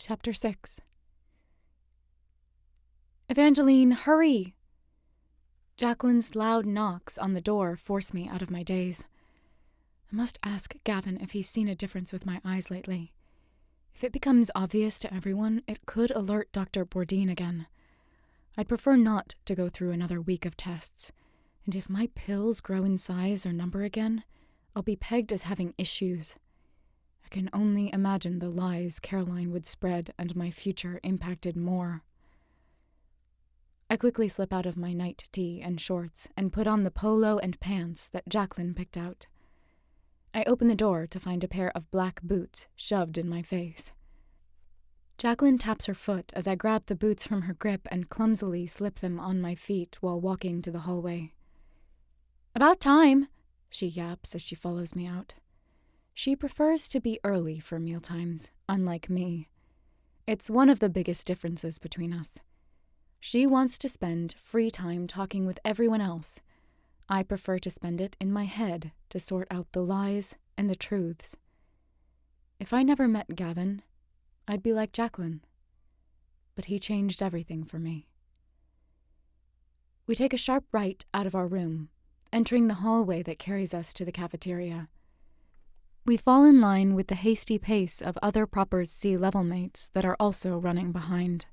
Chapter 6. Evangeline, hurry! Jacqueline's loud knocks on the door force me out of my daze. I must ask Gavin if he's seen a difference with my eyes lately. If it becomes obvious to everyone, it could alert Dr. Bourdin again. I'd prefer not to go through another week of tests, and if my pills grow in size or number again, I'll be pegged as having issues. I can only imagine the lies Caroline would spread and my future impacted more. I quickly slip out of my night tee and shorts and put on the polo and pants that Jacqueline picked out. I open the door to find a pair of black boots shoved in my face. Jacqueline taps her foot as I grab the boots from her grip and clumsily slip them on my feet while walking to the hallway. "About time," she yaps as she follows me out. She prefers to be early for mealtimes, unlike me. It's one of the biggest differences between us. She wants to spend free time talking with everyone else. I prefer to spend it in my head to sort out the lies and the truths. If I never met Gavin, I'd be like Jacqueline. But he changed everything for me. We take a sharp right out of our room, entering the hallway that carries us to the cafeteria. We fall in line with the hasty pace of other Proppers C level mates that are also running behind.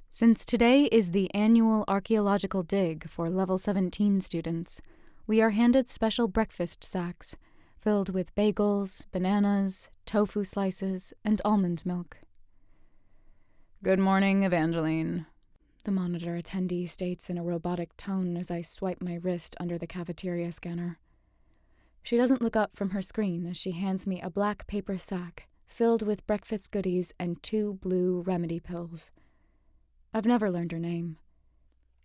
Since today is the annual archaeological dig for level 17 students, we are handed special breakfast sacks filled with bagels, bananas, tofu slices, and almond milk. "Good morning, Evangeline," the monitor attendee states in a robotic tone as I swipe my wrist under the cafeteria scanner. She doesn't look up from her screen as she hands me a black paper sack filled with breakfast goodies and 2 blue remedy pills. I've never learned her name.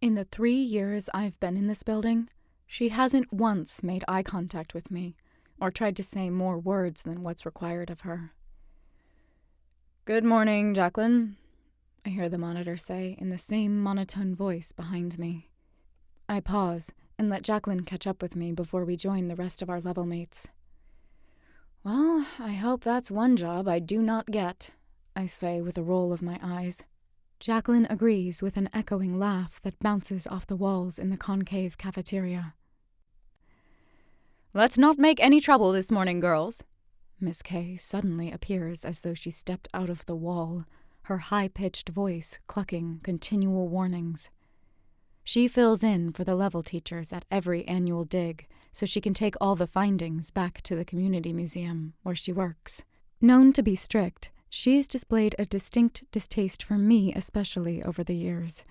In the 3 years I've been in this building, she hasn't once made eye contact with me or tried to say more words than what's required of her. "Good morning, Jacqueline," I hear the monitor say in the same monotone voice behind me. I pause and let Jacqueline catch up with me before we join the rest of our level mates. "Well, I hope that's one job I do not get," I say with a roll of my eyes. Jacqueline agrees with an echoing laugh that bounces off the walls in the concave cafeteria. "Let's not make any trouble this morning, girls." Miss K suddenly appears as though she stepped out of the wall, her high-pitched voice clucking continual warnings. She fills in for the level teachers at every annual dig so she can take all the findings back to the community museum where she works. Known to be strict, she's displayed a distinct distaste for me especially over the years.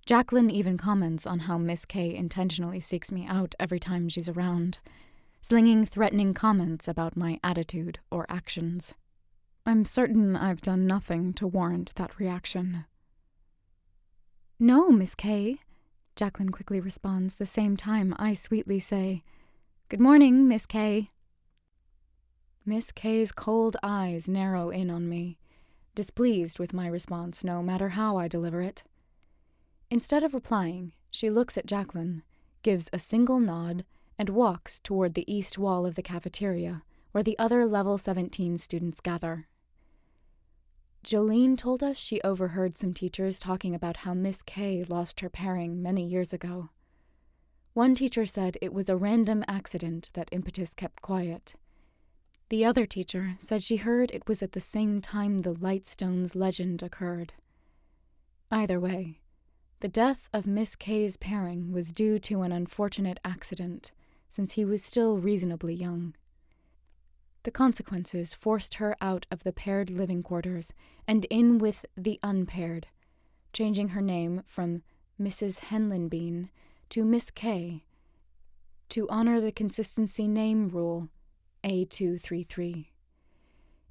Jacqueline even comments on how Miss K intentionally seeks me out every time she's around, slinging threatening comments about my attitude or actions. I'm certain I've done nothing to warrant that reaction. "No, Miss K," Jacqueline quickly responds the same time I sweetly say, "Good morning, Miss K." Miss K's cold eyes narrow in on me, displeased with my response no matter how I deliver it. Instead of replying, she looks at Jacqueline, gives a single nod, and walks toward the east wall of the cafeteria, where the other level 17 students gather. Jolene told us she overheard some teachers talking about how Miss K lost her pairing many years ago. One teacher said it was a random accident that Impetus kept quiet. The other teacher said she heard it was at the same time the Lightstone's legend occurred. Either way, the death of Miss K's pairing was due to an unfortunate accident, since he was still reasonably young. The consequences forced her out of the paired living quarters and in with the unpaired, changing her name from Mrs. Henlenbean to Miss K to honor the consistency name rule, A233.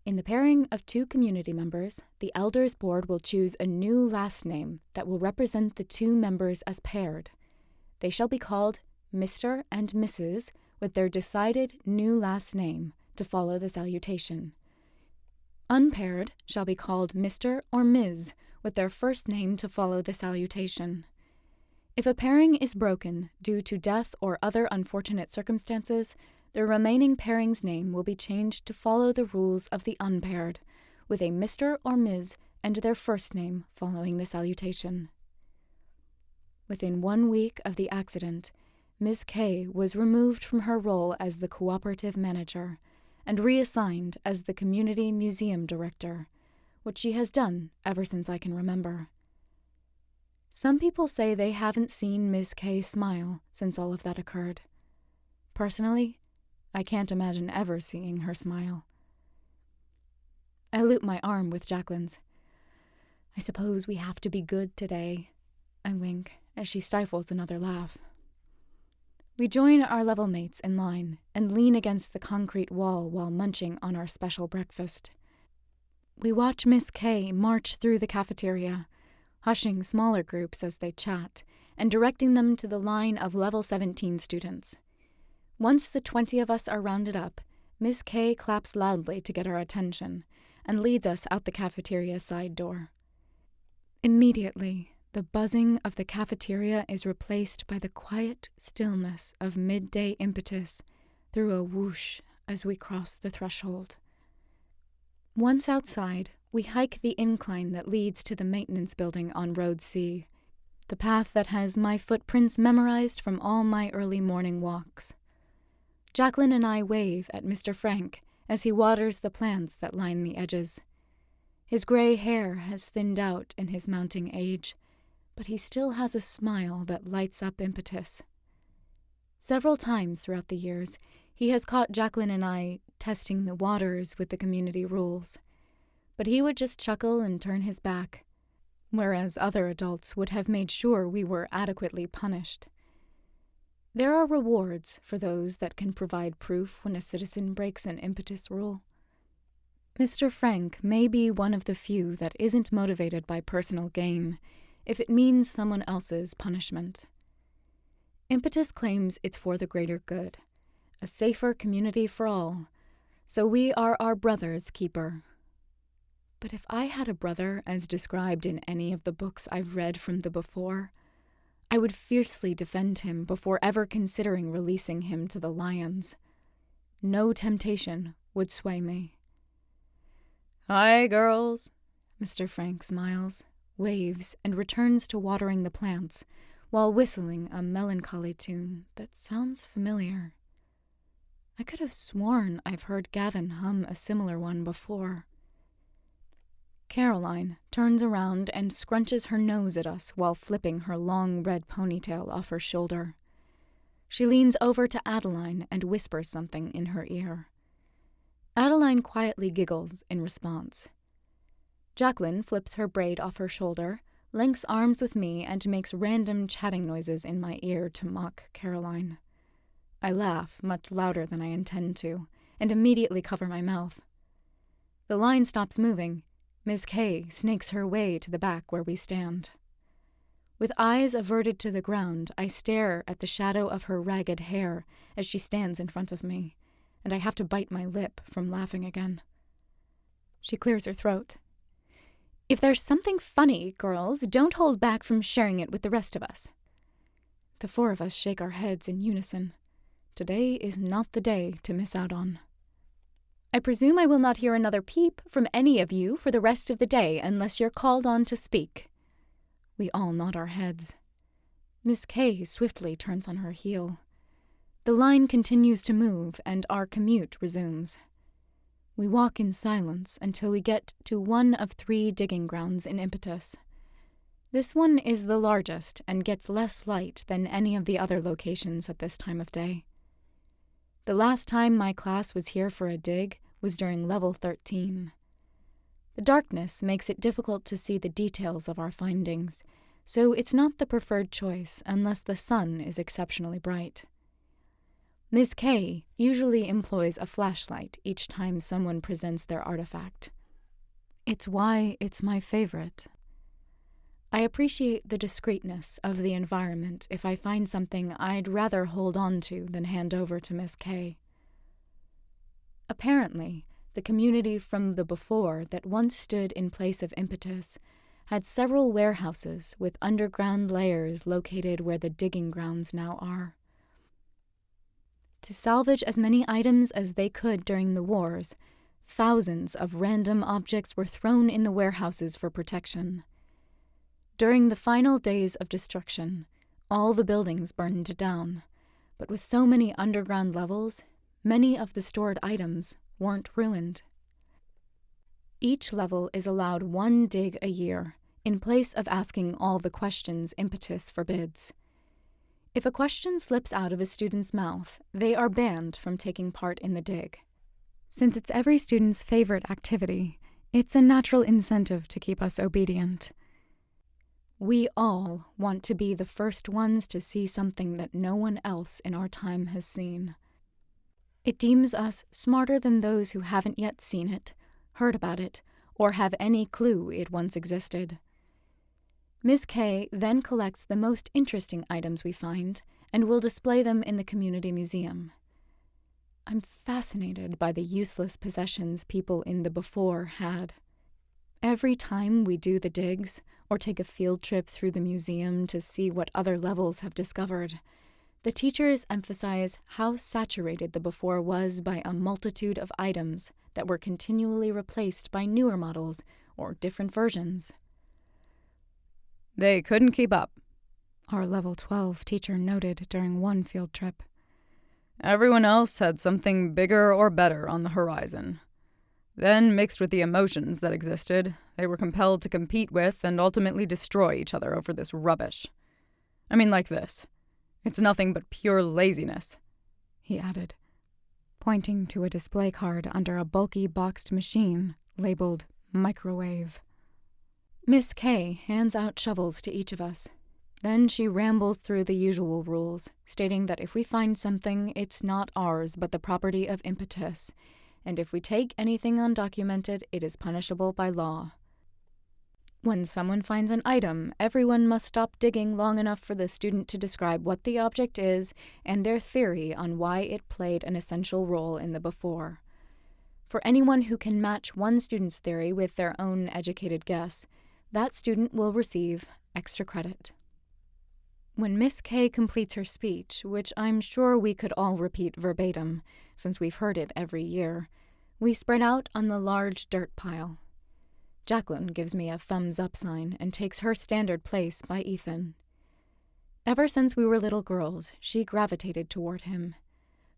In the pairing of 2 community members, the Elders Board will choose a new last name that will represent the 2 members as paired. They shall be called Mr. and Mrs. with their decided new last name to follow the salutation. Unpaired shall be called Mr. or Ms. with their first name to follow the salutation. If a pairing is broken due to death or other unfortunate circumstances, the remaining pairing's name will be changed to follow the rules of the unpaired, with a Mr. or Ms. and their first name following the salutation. Within 1 week of the accident, Ms. K was removed from her role as the cooperative manager and reassigned as the community museum director, which she has done ever since I can remember. Some people say they haven't seen Ms. K smile since all of that occurred. Personally, I can't imagine ever seeing her smile. I loop my arm with Jacqueline's. I suppose we have to be good today, I wink as she stifles another laugh. We join our level mates in line and lean against the concrete wall while munching on our special breakfast. We watch Miss K march through the cafeteria, hushing smaller groups as they chat and directing them to the line of level 17 students. Once the 20 of us are rounded up, Miss K claps loudly to get our attention and leads us out the cafeteria side door. Immediately, the buzzing of the cafeteria is replaced by the quiet stillness of midday impetus through a whoosh as we cross the threshold. Once outside, we hike the incline that leads to the maintenance building on Road C, the path that has my footprints memorized from all my early morning walks. Jacqueline and I wave at Mr. Frank as he waters the plants that line the edges. His gray hair has thinned out in his mounting age, but he still has a smile that lights up Impetus. Several times throughout the years, he has caught Jacqueline and I testing the waters with the community rules, but he would just chuckle and turn his back, whereas other adults would have made sure we were adequately punished. There are rewards for those that can provide proof when a citizen breaks an Impetus rule. Mr. Frank may be one of the few that isn't motivated by personal gain, if it means someone else's punishment. Impetus claims it's for the greater good, a safer community for all, so we are our brother's keeper. But if I had a brother as described in any of the books I've read from the before, I would fiercely defend him before ever considering releasing him to the lions. No temptation would sway me. "Hi, girls," Mr. Frank smiles, waves, and returns to watering the plants, while whistling a melancholy tune that sounds familiar. I could have sworn I've heard Gavin hum a similar one before. Caroline turns around and scrunches her nose at us while flipping her long red ponytail off her shoulder. She leans over to Adeline and whispers something in her ear. Adeline quietly giggles in response. Jacqueline flips her braid off her shoulder, links arms with me, and makes random chatting noises in my ear to mock Caroline. I laugh much louder than I intend to, and immediately cover my mouth. The line stops moving. Ms. K snakes her way to the back where we stand. With eyes averted to the ground, I stare at the shadow of her ragged hair as she stands in front of me, and I have to bite my lip from laughing again. She clears her throat. "If there's something funny, girls, don't hold back from sharing it with the rest of us." The four of us shake our heads in unison. Today is not the day to miss out on. "I presume I will not hear another peep from any of you for the rest of the day unless you're called on to speak." We all nod our heads. Miss K swiftly turns on her heel. The line continues to move, and our commute resumes. We walk in silence until we get to one of 3 digging grounds in Impetus. This one is the largest and gets less light than any of the other locations at this time of day. The last time my class was here for a dig was during level 13. The darkness makes it difficult to see the details of our findings, so it's not the preferred choice unless the sun is exceptionally bright. Ms. K usually employs a flashlight each time someone presents their artifact. It's why it's my favorite. I appreciate the discreetness of the environment if I find something I'd rather hold on to than hand over to Miss K. Apparently, the community from the before that once stood in place of Impetus had several warehouses with underground layers located where the digging grounds now are. To salvage as many items as they could during the wars, Thousands of random objects were thrown in the warehouses for protection. During the final days of destruction, all the buildings burned down, but with so many underground levels, many of the stored items weren't ruined. Each level is allowed one dig a year, in place of asking all the questions Impetus forbids. If a question slips out of a student's mouth, they are banned from taking part in the dig. Since it's every student's favorite activity, it's a natural incentive to keep us obedient. We all want to be the first ones to see something that no one else in our time has seen. It deems us smarter than those who haven't yet seen it, heard about it, or have any clue it once existed. Ms. K then collects the most interesting items we find and will display them in the community museum. I'm fascinated by the useless possessions people in the before had. Every time we do the digs, or take a field trip through the museum to see what other levels have discovered, the teachers emphasize how saturated the before was by a multitude of items that were continually replaced by newer models or different versions. They couldn't keep up, our level 12 teacher noted during one field trip. Everyone else had something bigger or better on the horizon. Then, mixed with the emotions that existed, they were compelled to compete with and ultimately destroy each other over this rubbish. I mean, like this. It's nothing but pure laziness, he added, pointing to a display card under a bulky boxed machine labeled microwave. Miss K hands out shovels to each of us. Then she rambles through the usual rules, stating that if we find something, it's not ours but the property of Impetus, and if we take anything undocumented, it is punishable by law. When someone finds an item, everyone must stop digging long enough for the student to describe what the object is and their theory on why it played an essential role in the before. For anyone who can match one student's theory with their own educated guess, that student will receive extra credit. When Miss K completes her speech, which I'm sure we could all repeat verbatim, since we've heard it every year, we spread out on the large dirt pile. Jacqueline gives me a thumbs-up sign and takes her standard place by Ethan. Ever since we were little girls, she gravitated toward him,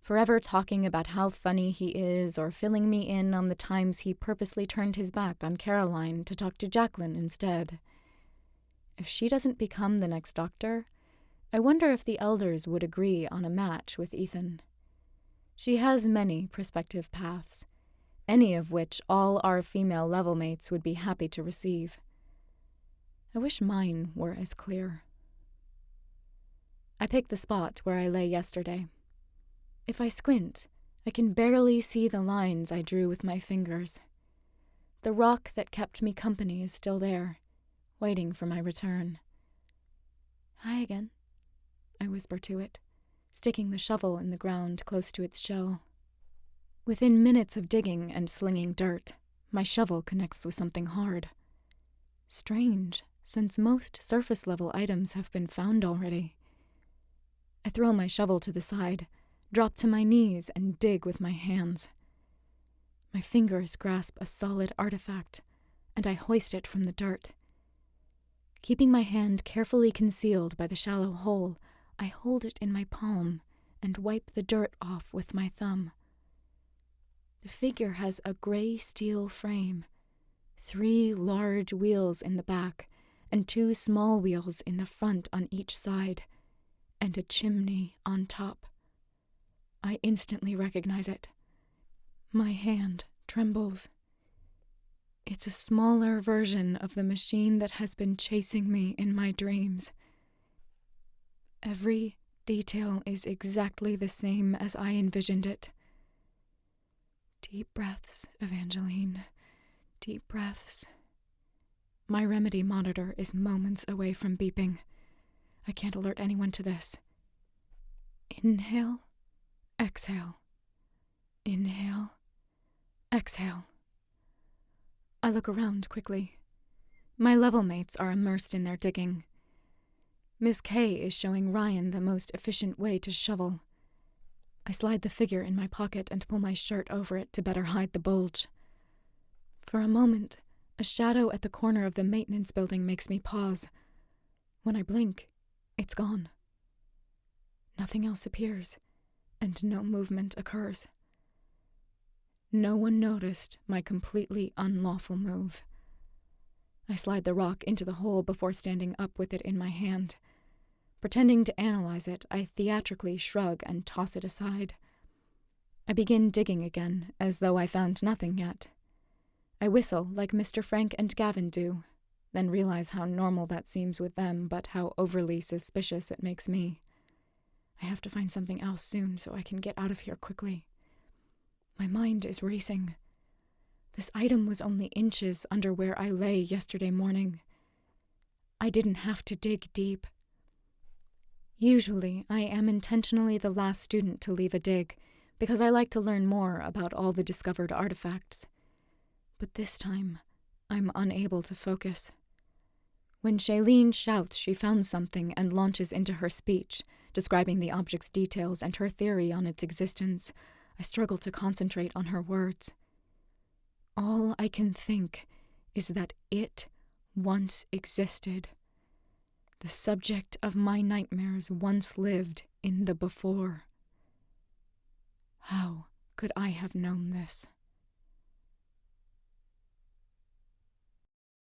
forever talking about how funny he is or filling me in on the times he purposely turned his back on Caroline to talk to Jacqueline instead. If she doesn't become the next Doctor, I wonder if the elders would agree on a match with Ethan. She has many prospective paths, any of which all our female level mates would be happy to receive. I wish mine were as clear. I pick the spot where I lay yesterday. If I squint, I can barely see the lines I drew with my fingers. The rock that kept me company is still there, waiting for my return. Hi again, I whisper to it, sticking the shovel in the ground close to its shell. Within minutes of digging and slinging dirt, my shovel connects with something hard. Strange, since most surface-level items have been found already. I throw my shovel to the side, drop to my knees, and dig with my hands. My fingers grasp a solid artifact, and I hoist it from the dirt. Keeping my hand carefully concealed by the shallow hole, I hold it in my palm and wipe the dirt off with my thumb. The figure has a gray steel frame, 3 large wheels in the back, and 2 small wheels in the front on each side, and a chimney on top. I instantly recognize it. My hand trembles. It's a smaller version of the machine that has been chasing me in my dreams. Every detail is exactly the same as I envisioned it. Deep breaths, Evangeline. Deep breaths. My remedy monitor is moments away from beeping. I can't alert anyone to this. Inhale, exhale. Inhale, exhale. I look around quickly. My level mates are immersed in their digging. Miss K is showing Ryan the most efficient way to shovel. I slide the figure in my pocket and pull my shirt over it to better hide the bulge. For a moment, a shadow at the corner of the maintenance building makes me pause. When I blink, it's gone. Nothing else appears, and no movement occurs. No one noticed my completely unlawful move. I slide the rock into the hole before standing up with it in my hand. Pretending to analyze it, I theatrically shrug and toss it aside. I begin digging again, as though I found nothing yet. I whistle like Mr. Frank and Gavin do, then realize how normal that seems with them, but how overly suspicious it makes me. I have to find something else soon so I can get out of here quickly. My mind is racing. This item was only inches under where I lay yesterday morning. I didn't have to dig deep. Usually, I am intentionally the last student to leave a dig, because I like to learn more about all the discovered artifacts. But this time, I'm unable to focus. When Shailene shouts she found something and launches into her speech, describing the object's details and her theory on its existence, I struggle to concentrate on her words. All I can think is that it once existed. The subject of my nightmares once lived in the before. How could I have known this?